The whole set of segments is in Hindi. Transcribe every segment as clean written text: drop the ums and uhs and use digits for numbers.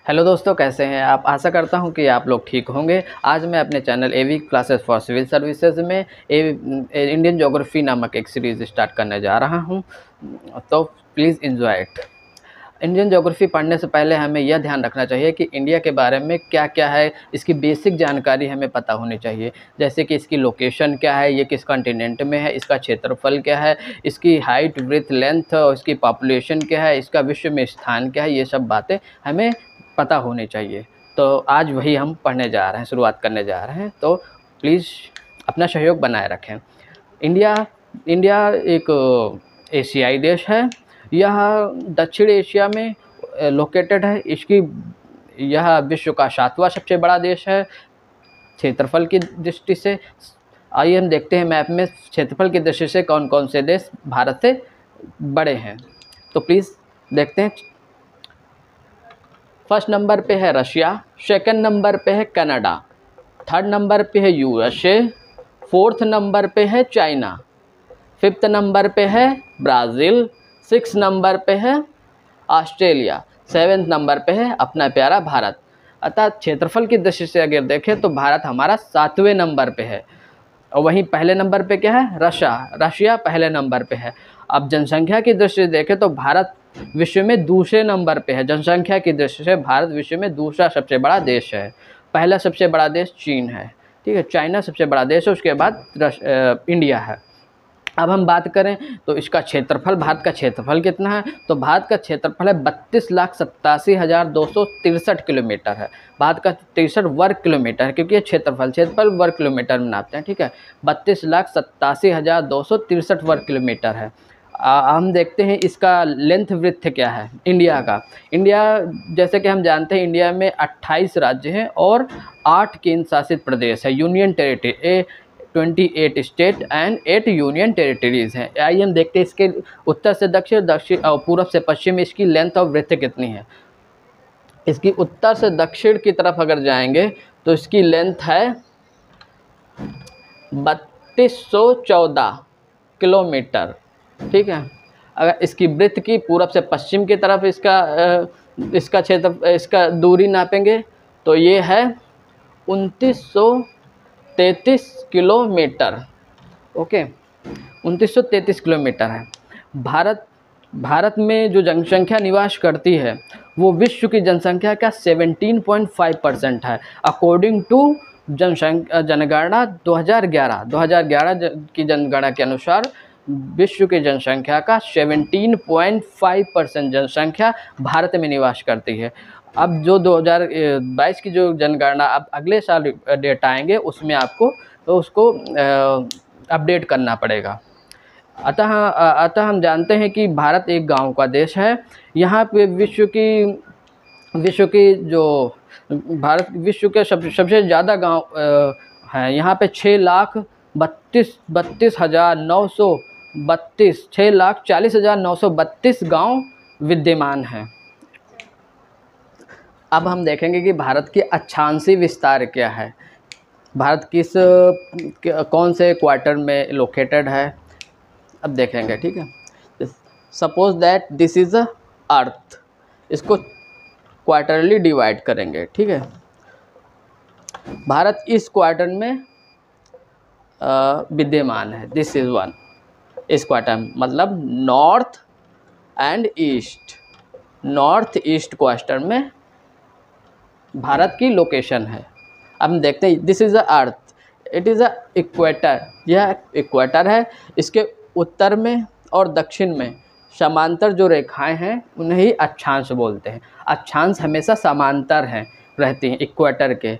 हेलो दोस्तों, कैसे हैं आप। आशा करता हूं कि आप लोग ठीक होंगे। आज मैं अपने channel AV classes for civil services में इंडियन ज्योग्राफी नामक एक सीरीज़ स्टार्ट करने जा रहा हूं, तो please enjoy it. Indian geography पढ़ने से पहले हमें यह ध्यान रखना चाहिए कि इंडिया के बारे में क्या क्या है, इसकी बेसिक जानकारी हमें पता होनी चाहिए। जैसे कि इसकी लोकेशन क्या है, ये किस कॉन्टिनेंट में है, इसका क्षेत्रफल क्या है, इसकी हाइट, ब्रेथ, लेंथ और इसकी पॉपुलेशन क्या है, इसका विश्व में स्थान क्या है, ये सब बातें हमें पता होनी चाहिए। तो आज वही हम पढ़ने जा रहे हैं, शुरुआत करने जा रहे हैं, तो प्लीज़ अपना सहयोग बनाए रखें। इंडिया इंडिया एक एशियाई देश है। यह दक्षिण एशिया में लोकेटेड है। यह विश्व का 7वां सबसे बड़ा देश है क्षेत्रफल की दृष्टि से। आइए हम देखते हैं मैप में क्षेत्रफल की दृष्टि से कौन कौन से देश भारत से बड़े हैं। तो प्लीज़ देखते हैं। फर्स्ट नंबर पे है रशिया, सेकंड नंबर पे है कनाडा, थर्ड नंबर पे है यूएसए, फोर्थ नंबर पे है चाइना, फिफ्थ नंबर पे है ब्राज़ील, सिक्स नंबर पे है ऑस्ट्रेलिया, सेवेंथ नंबर पे है अपना प्यारा भारत। अतः क्षेत्रफल की दृष्टि से अगर देखें तो भारत हमारा 7वें नंबर पे है। और वहीं पहले नंबर पे क्या है, रशिया पहले नंबर पे है। अब जनसंख्या की दृष्टि से देखें तो भारत विश्व में दूसरे नंबर पे है। जनसंख्या की दृष्टि से भारत विश्व में दूसरा सबसे बड़ा देश है। पहला सबसे बड़ा देश चीन है, ठीक है, चाइना सबसे बड़ा देश है, उसके बाद इंडिया है। अब हम बात करें तो इसका क्षेत्रफल, भारत का क्षेत्रफल कितना है, तो भारत का क्षेत्रफल है 32,87,263 किलोमीटर है। भारत का 63 वर्ग किलोमीटर है, क्योंकि ये क्षेत्रफल वर्ग किलोमीटर में नापते हैं, ठीक है। 32,87,263 वर्ग किलोमीटर है। हम देखते हैं इसका लेंथ विड्थ क्या है इंडिया का। इंडिया, जैसे कि हम जानते हैं, इंडिया में 28 राज्य हैं और 8 केंद्र शासित प्रदेश है, union territory 28 state and 8 union territories हैं। आइए हम देखते हैं इसके उत्तर से दक्षिण और पूर्व से पश्चिम इसकी लेंथ और विड्थ कितनी है। इसकी उत्तर से दक्षिण की तरफ अगर जाएंगे तो इसकी लेंथ है 3214 किलोमीटर, ठीक है। अगर इसकी ब्रेथ की पूरब से पश्चिम की तरफ इसका क्षेत्र, इसका दूरी नापेंगे तो ये है 2933 किलोमीटर, ओके, 2933 किलोमीटर है। भारत में जो जनसंख्या निवास करती है वो विश्व की जनसंख्या का 17.5% है, अकॉर्डिंग टू जनगणना 2011 की जनगणना के अनुसार विश्व की जनसंख्या का 17.5% जनसंख्या भारत में निवास करती है। अब जो 2022 की जो जनगणना अब अगले साल डेट आएंगे उसमें आपको तो उसको अपडेट करना पड़ेगा। अतः हम जानते हैं कि भारत एक गांव का देश है। यहाँ पे विश्व की जो भारत विश्व के सबसे ज़्यादा गांव हैं। यहाँ पे 6,40,932 गांव विद्यमान हैं। अब हम देखेंगे कि भारत की अक्षांशीय विस्तार क्या है, भारत कौन से क्वार्टर में लोकेटेड है, अब देखेंगे, ठीक है। Suppose that this is a earth, इसको क्वार्टरली डिवाइड करेंगे, ठीक है। भारत इस क्वार्टर में विद्यमान है, दिस इज़ वन, इस क्वार्टर मतलब नॉर्थ ईस्ट क्वार्टर में भारत की लोकेशन है। अब हम देखते हैं, this is a earth, it is a equator, यह इक्वेटर है। इसके उत्तर में और दक्षिण में समांतर जो रेखाएं हैं उन्हें ही अक्षांश बोलते हैं। अक्षांश हमेशा समांतर रहती हैं इक्वेटर के,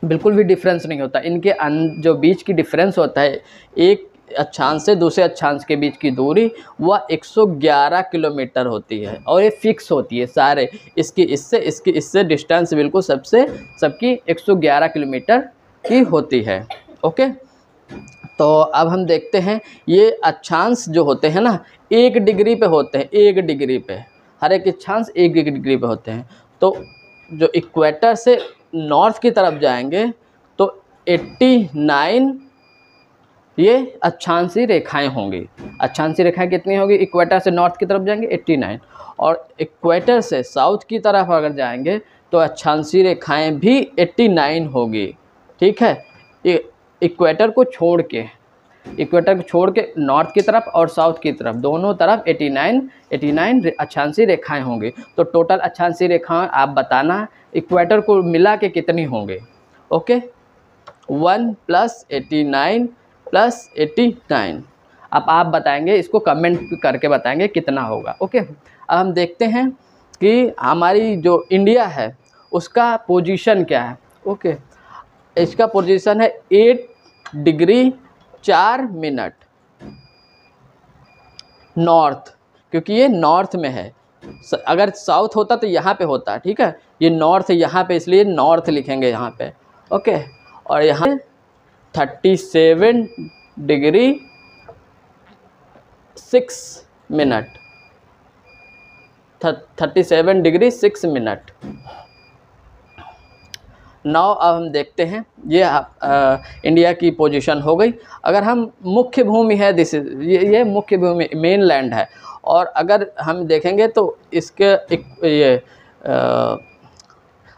बिल्कुल भी डिफरेंस नहीं होता इनके। जो बीच की डिफरेंस होता है, एक अक्षांश से दूसरे अक्षांश के बीच की दूरी वह 111 किलोमीटर होती है और ये फिक्स होती है सारे। इसकी इससे डिस्टेंस बिल्कुल सबकी 111 किलोमीटर की होती है, ओके। तो अब हम देखते हैं, ये अक्षांश जो होते हैं ना 1 डिग्री पे होते हैं, 1 डिग्री पे, हर एक अक्षांश 1 डिग्री पे होते हैं। तो जो इक्वेटर से नॉर्थ की तरफ जाएंगे तो 89 ये अक्षांशीय रेखाएं होंगी। अक्षांशीय रेखाएं कितनी होगी? इक्वेटर से नॉर्थ की तरफ जाएंगे 89, और इक्वेटर से साउथ की तरफ अगर जाएंगे तो अक्षांशीय रेखाएं भी 89 होगी। ठीक है, इक्वेटर को छोड़ के नॉर्थ की तरफ और साउथ की तरफ दोनों तरफ 89 अक्षांशीय रेखाएं होंगी। तो टोटल अक्षांशीय रेखाएं आप बताना इक्वेटर को मिला के कितनी होंगे। ओके, 1 + 89 + 89। अब आप बताएंगे, इसको कमेंट करके बताएंगे कितना होगा। ओके, अब हम देखते हैं कि हमारी जो इंडिया है उसका पोजीशन क्या है। ओके, इसका पोजीशन है 8 डिग्री 4 मिनट नॉर्थ, क्योंकि ये नॉर्थ में है। अगर साउथ होता तो यहाँ पे होता। ठीक है, ये नॉर्थ है यहाँ पे, इसलिए नॉर्थ लिखेंगे यहाँ पे। ओके, और यहाँ 37 degree 6 minute, 37 degree 6 minute. Now अब हम देखते हैं, ये इंडिया की पोजीशन हो गई। अगर हम मुख्य भूमि है, दिस इज ये मुख्य भूमि मेन लैंड है, और अगर हम देखेंगे तो इसके ये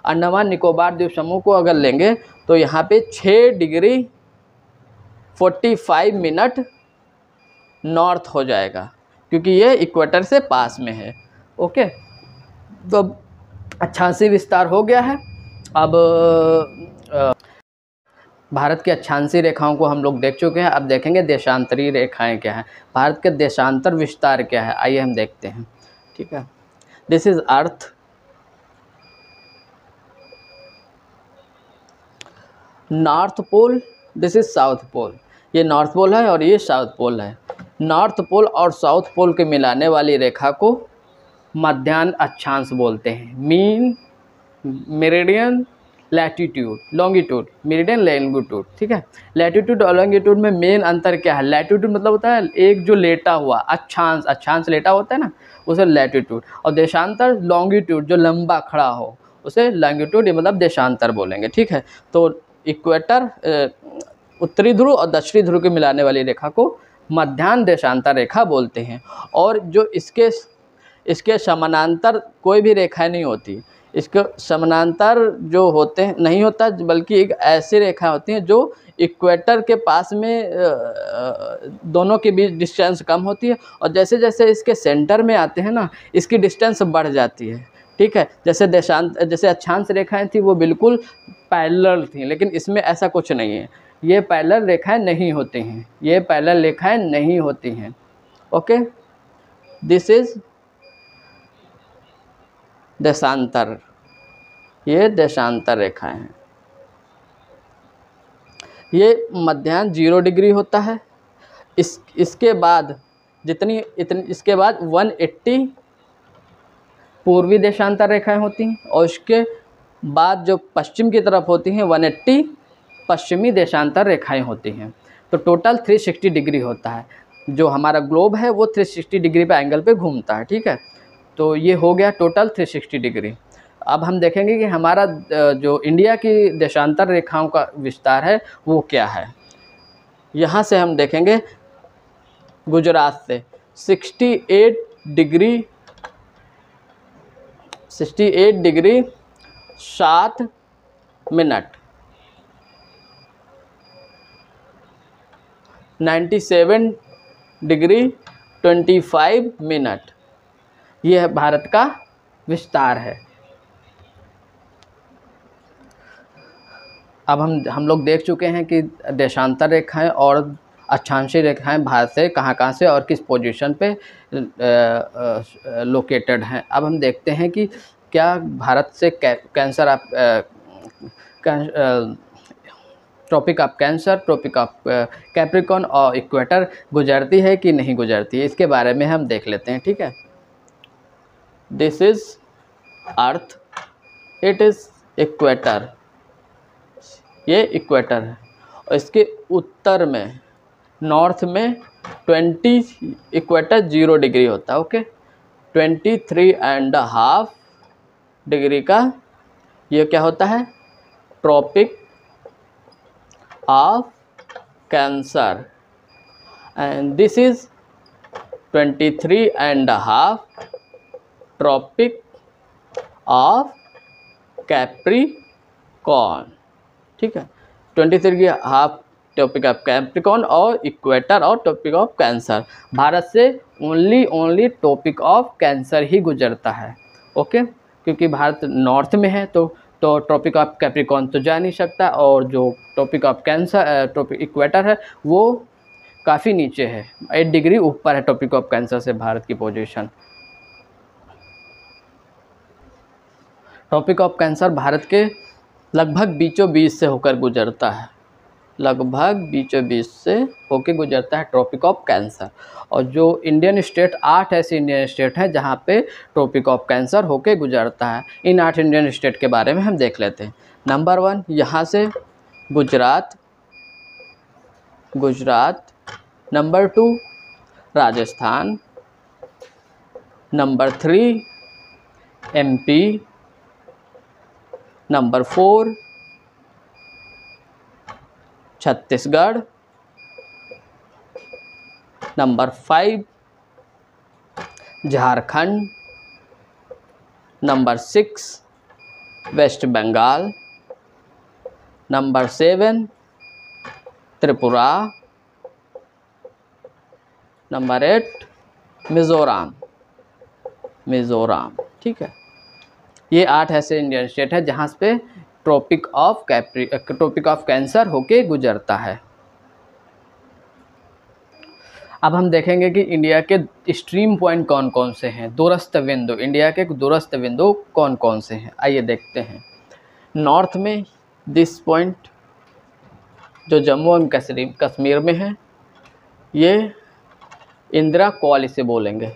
अंडमान निकोबार द्वीप समूह को अगर लेंगे तो यहाँ पे 6 डिग्री 45 मिनट नॉर्थ हो जाएगा, क्योंकि ये इक्वेटर से पास में है। ओके, तो अक्षांशीय विस्तार हो गया है। अब भारत के अक्षांशीय रेखाओं को हम लोग देख चुके हैं। अब देखेंगे देशांतरीय रेखाएं क्या हैं, भारत के देशांतर विस्तार क्या है, आइए हम देखते हैं। ठीक है, this is earth, north pole, this is south pole. ये नॉर्थ पोल है और ये साउथ पोल है। नॉर्थ पोल और साउथ पोल के मिलाने वाली रेखा को मध्याह्न अक्षांश बोलते हैं। Mean, meridian, latitude, longitude, meridian, longitude. ठीक है, लैटिट्यूड और लॉन्गिट्यूड में मेन अंतर क्या है? लैटिट्यूड मतलब होता है एक जो लेटा हुआ, अक्षांश लेटा होता है ना, उसे लैटिट्यूड, और देशांतर लॉन्गिट्यूड जो लंबा खड़ा हो उसे लॉन्गिट्यूड, ये मतलब देशांतर बोलेंगे। ठीक है, तो इक्वेटर उत्तरी ध्रुव और दक्षिणी ध्रुव के मिलाने वाली रेखा को मध्याह्न देशांतर रेखा बोलते हैं। और जो इसके समानांतर कोई भी रेखाएं नहीं होती, इसके समानांतर जो होते हैं नहीं होता, बल्कि एक ऐसी रेखा होती हैं जो इक्वेटर के पास में दोनों के बीच डिस्टेंस कम होती है, और जैसे जैसे इसके सेंटर में आते हैं ना, इसकी डिस्टेंस बढ़ जाती है। ठीक है, जैसे अक्षांश रेखाएं थी वो बिल्कुल पैरेलल थी, लेकिन इसमें ऐसा कुछ नहीं है, ये पैरेलल रेखाएं नहीं होती हैं, ये पैरेलल रेखाएं नहीं होती हैं। ओके, दिस इज देशांतर, ये देशांतर रेखाएं हैं। ये मध्याह्न 0 डिग्री होता है। इसके बाद जितनी इसके बाद 180 पूर्वी देशांतर रेखाएं होती हैं, और इसके बाद जो पश्चिम की तरफ होती हैं 180 पश्चिमी देशांतर रेखाएं होती हैं। तो टोटल 360 डिग्री होता है। जो हमारा ग्लोब है वो 360 डिग्री पे एंगल पे घूमता है। ठीक है, तो ये हो गया टोटल 360 डिग्री। अब हम देखेंगे कि हमारा जो इंडिया की देशांतर रेखाओं का विस्तार है वो क्या है। यहाँ से हम देखेंगे गुजरात से 68 डिग्री 7 मिनट, 97 डिग्री 25 मिनट, यह भारत का विस्तार है। अब हम लोग देख चुके हैं कि देशांतर रेखाएं और अक्षांशीय रेखाएं भारत से कहाँ से और किस पोजीशन पे लोकेटेड हैं। अब हम देखते हैं कि क्या भारत से cancer tropic of cancer, tropic of capricorn और इक्वेटर गुजरती है कि नहीं गुजरती है, इसके बारे में हम देख लेते हैं। ठीक है, this is earth, it is equator, ये इक्वेटर है, और इसके उत्तर में नॉर्थ में 20 इक्वेटर 0 डिग्री होता है। ओके, 23.5 डिग्री का ये क्या होता है? Tropic of cancer, and this is 23.5 tropic of capricorn, ठीक है, 23.5 टॉपिक ऑफ कैप्रिकॉर्न और इक्वेटर और टॉपिक ऑफ कैंसर। भारत से ओनली टॉपिक ऑफ कैंसर ही गुजरता है, ओके, क्योंकि भारत नॉर्थ में है तो टॉपिक ऑफ कैप्रिकॉर्न तो जा नहीं सकता, और जो topic of cancer topic equator है वो काफ़ी नीचे है, 8 डिग्री ऊपर है टॉपिक ऑफ कैंसर से भारत की position. Topic of cancer Bharat के लगभग बीचों बीच से होकर गुजरता है, लगभग बीचों बीच से होकर गुजरता है टॉपिक ऑफ कैंसर। और जो इंडियन स्टेट, 8 ऐसे इंडियन स्टेट हैं जहाँ पे टॉपिक ऑफ कैंसर होकर गुजरता है। इन 8 इंडियन स्टेट के बारे में हम देख लेते हैं। नंबर 1 यहाँ से Gujarat, number 2 Rajasthan, number 3 MP, number 4 Chhattisgarh, number 5 Jharkhand, number 6 West Bengal, number 7 Tripura, number 8 Mizoram, ठीक है। ये 8 ऐसे इंडियन स्टेट है जहाँ पे टॉपिक ऑफ कैंसर होके गुजरता है। अब हम देखेंगे कि इंडिया के एक्सट्रीम पॉइंट कौन कौन से हैं, दूरस्थ बिंदु, इंडिया के दूरस्थ बिंदु कौन कौन से हैं, आइए देखते हैं। नॉर्थ में दिस पॉइंट जो जम्मू एंड कश्मीर में है, ये इंदिरा कॉल इसे बोलेंगे,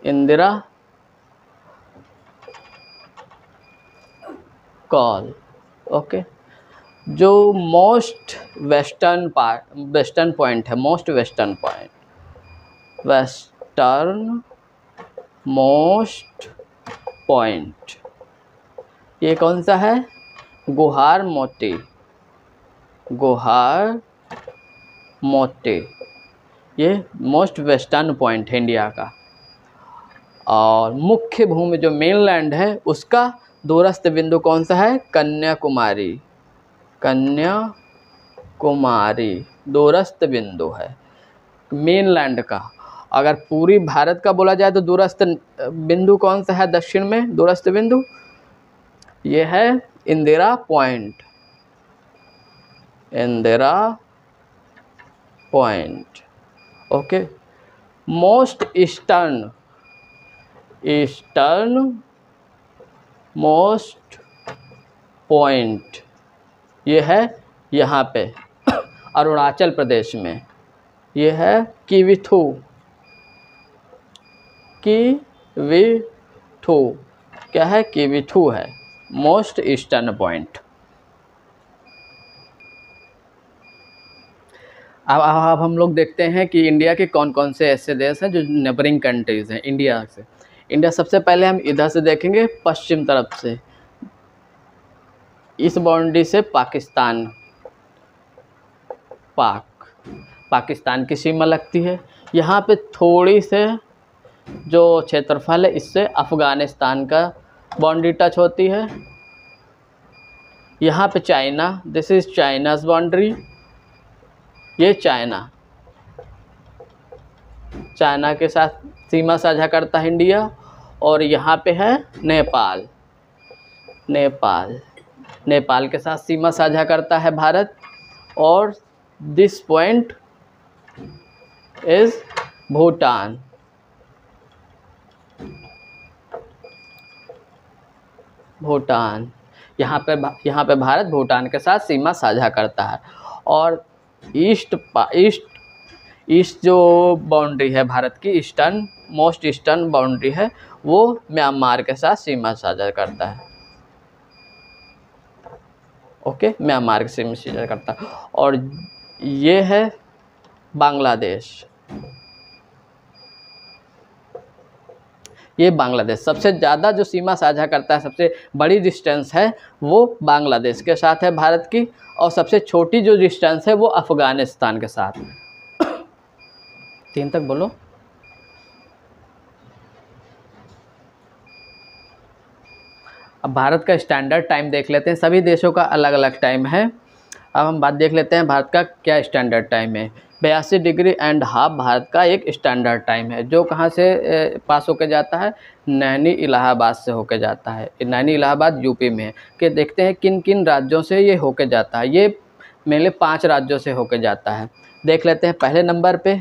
इंदिरा कॉल, ओके। जो मोस्ट वेस्टर्न पॉइंट है, मोस्ट पॉइंट, ये कौन सा है? गुहार मोटे, ये मोस्ट वेस्टर्न पॉइंट है इंडिया का। और मुख्य भूमि जो मेनलैंड है उसका दूरस्थ बिंदु कौन सा है? कन्याकुमारी दूरस्थ बिंदु है मेनलैंड का। अगर पूरी भारत का बोला जाए तो दूरस्थ बिंदु कौन सा है दक्षिण में? दूरस्थ बिंदु ये है Indira point, okay. Most eastern most point ये है यहाँ पे अरुणाचल प्रदेश में, ये है किविथू, क्या है? किविथू है मोस्ट ईस्टर्न पॉइंट। अब हम लोग देखते हैं कि इंडिया के कौन कौन से ऐसे देश हैं जो नेबरिंग कंट्रीज़ हैं इंडिया से। इंडिया सबसे पहले हम इधर से देखेंगे, पश्चिम तरफ से, इस बाउंड्री से पाकिस्तान की सीमा लगती है। यहाँ पे थोड़ी से जो क्षेत्रफल है इससे अफ़गानिस्तान का बाउंड्री टच होती है। यहाँ पे China, this is China's boundary, ये चाइना के साथ सीमा साझा करता है इंडिया। और यहाँ पे है नेपाल के साथ सीमा साझा करता है भारत। और दिस पॉइंट इज़ भूटान, यहाँ पे भारत भूटान के साथ सीमा साझा करता है। और ईस्ट जो बाउंड्री है भारत की, मोस्ट ईस्टर्न बाउंड्री है, वो म्यांमार के साथ सीमा साझा करता है, ओके, म्यांमार के सीमा साझा करता है। और ये है बांग्लादेश, ये बांग्लादेश सबसे ज़्यादा जो सीमा साझा करता है, सबसे बड़ी डिस्टेंस है वो बांग्लादेश के साथ है भारत की। और सबसे छोटी जो डिस्टेंस है वो अफ़गानिस्तान के साथ। 3 तक बोलो। अब भारत का स्टैंडर्ड टाइम देख लेते हैं, सभी देशों का अलग अलग टाइम है। अब हम बात देख लेते हैं भारत का क्या स्टैंडर्ड टाइम है। 82 डिग्री एंड हाफ भारत का एक स्टैंडर्ड टाइम है, जो कहाँ से पास होके जाता है, नैनी इलाहाबाद से होके जाता है। नैनी इलाहाबाद यूपी में है। कि देखते हैं किन किन राज्यों से ये होके जाता है। ये मेनली 5 राज्यों से होके जाता है। देख लेते हैं पहले नंबर पे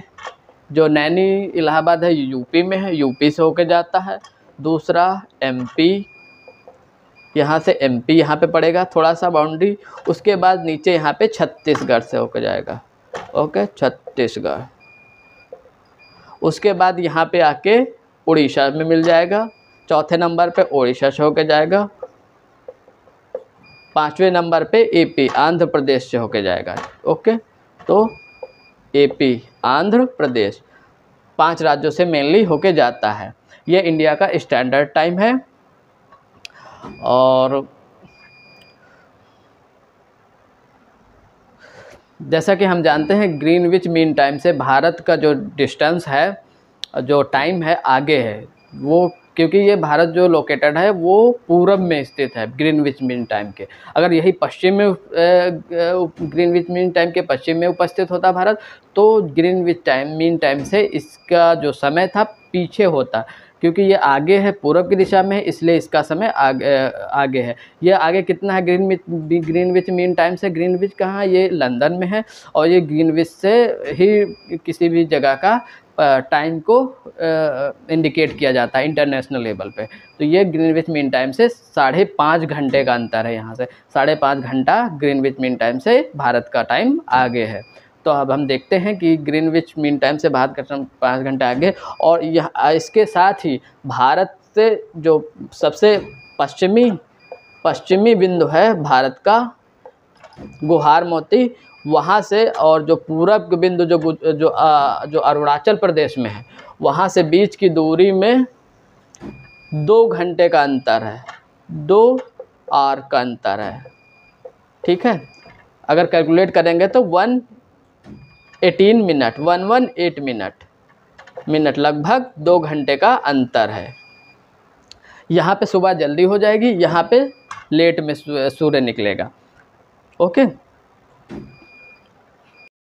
जो नैनी इलाहाबाद है यूपी में है, यूपी से होके जाता है। दूसरा एमपी, यहाँ से एमपी यहाँ पे पड़ेगा थोड़ा सा बाउंड्री। उसके बाद नीचे यहाँ पे छत्तीसगढ़ से होकर जाएगा। ओके, छत्तीसगढ़। उसके बाद यहाँ पे आके उड़ीसा में मिल जाएगा। चौथे नंबर पे उड़ीसा से होकर जाएगा। 5वें नंबर पे एपी आंध्र प्रदेश से होकर जाएगा। ओके, तो एपी आंध्र प्रदेश 5 राज्यों से मेनली होके जाता है। ये इंडिया का स्टैंडर्ड टाइम है। और जैसा कि हम जानते हैं ग्रीनविच मीन टाइम से भारत का जो डिस्टेंस है, जो टाइम है आगे है वो, क्योंकि ये भारत जो लोकेटेड है वो पूरब में स्थित है ग्रीनविच मीन टाइम के। अगर यही पश्चिम में ग्रीनविच मीन टाइम के पश्चिम में उपस्थित होता भारत, तो ग्रीनविच मीन टाइम से इसका जो समय था पीछे होता। क्योंकि ये आगे है, पूरब की दिशा में है, इसलिए इसका समय आगे है। ये आगे कितना है ग्रीनविच मीन टाइम से? ग्रीनविच कहाँ, ये लंदन में है। और ये ग्रीनविच से ही किसी भी जगह का टाइम को इंडिकेट किया जाता है इंटरनेशनल लेवल पे। तो ये ग्रीनविच मीन टाइम से 5.5 घंटे का अंतर है। यहाँ से 5.5 घंटा ग्रीनविच मीन टाइम से भारत का टाइम आगे है। तो अब हम देखते हैं कि ग्रीनविच मीन टाइम से भारत का टाइम 5 घंटे आगे। और यह इसके साथ ही भारत से जो सबसे पश्चिमी बिंदु है भारत का, गुहार मोती, वहाँ से, और जो पूरब बिंदु जो अरुणाचल प्रदेश में है, वहाँ से बीच की दूरी में 2 घंटे का अंतर है। 2 आवर का अंतर है। ठीक है, अगर कैलकुलेट करेंगे तो 118 मिनट लगभग 2 घंटे का अंतर है। यहाँ पे सुबह जल्दी हो जाएगी, यहाँ पे लेट में सूर्य निकलेगा। ओके।